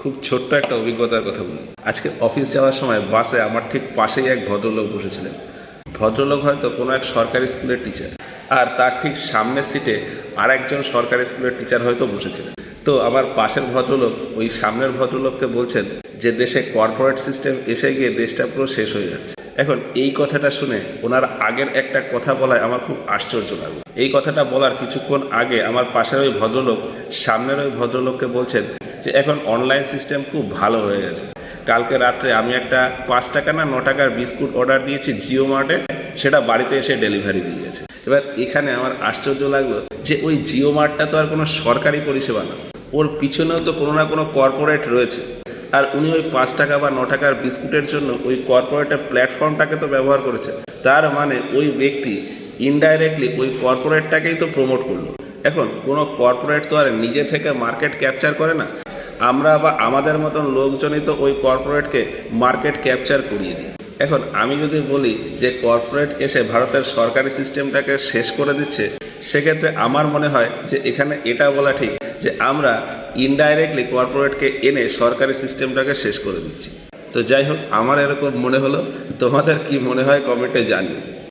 খুব ছোট্ট একটা অভিজ্ঞতার কথা বলি। আজকে অফিস যাওয়ার সময় বাসে আমার ঠিক পাশেই এক ভদ্রলোক বসেছিলেন। ভদ্রলোক হয়তো কোনো এক সরকারি স্কুলের টিচার, আর তার ঠিক সামনের সিটে আরেকজন সরকারি স্কুলের টিচার হয়তো বসেছিলেন। তো আমার পাশের ভদ্রলোক ওই সামনের ভদ্রলোককে বলছেন যে দেশে কর্পোরেট সিস্টেম এসে গিয়ে দেশটা পুরো শেষ হয়ে যাচ্ছে। এখন এই কথাটা শুনে ওনার আগের একটা কথা বলায় আমার খুব আশ্চর্য লাগলো। এই কথাটা বলার কিছুক্ষণ আগে আমার পাশের ওই ভদ্রলোক সামনের ওই ভদ্রলোককে বলছেন যে এখন অনলাইন সিস্টেম খুব ভালো হয়ে গেছে। কালকে রাত্রে আমি একটা 5 টাকা না 9 টাকার বিস্কুট অর্ডার দিয়েছি জিও মার্টে, সেটা বাড়িতে এসে ডেলিভারি দিয়ে গেছে। এবার এখানে আমার আশ্চর্য লাগলো যে ওই জিও মার্টটা তো আর কোনো সরকারি পরিষেবা না, ওর পিছনেও তো কোনো না কোনো কর্পোরেট রয়েছে। আর উনি ওই 5 টাকা বা 9 টাকার বিস্কুটের জন্য ওই কর্পোরেটের প্ল্যাটফর্মটাকে তো ব্যবহার করেছে। তার মানে ওই ব্যক্তি ইনডাইরেক্টলি ওই কর্পোরেটটাকেই তো প্রমোট করলো। এখন কোনো কর্পোরেট তো আর নিজে থেকে মার্কেট ক্যাপচার করে না, আমরা বা আমাদের মতন লোকজনই তো ওই কর্পোরেটকে মার্কেট ক্যাপচার করিয়ে দিই। এখন আমি যদি বলি যে কর্পোরেট এসে ভারতের সরকারি সিস্টেমটাকে শেষ করে দিচ্ছে, সেক্ষেত্রে আমার মনে হয় যে এখানে এটা বলা ঠিক যে আমরা ইনডাইরেক্টলি কর্পোরেটকে এনে সরকারি সিস্টেমটাকে শেষ করে দিচ্ছি। তো যাই হোক, আমার এরকম মনে হলো, তোমাদের কি মনে হয় কমেন্টে জানিও।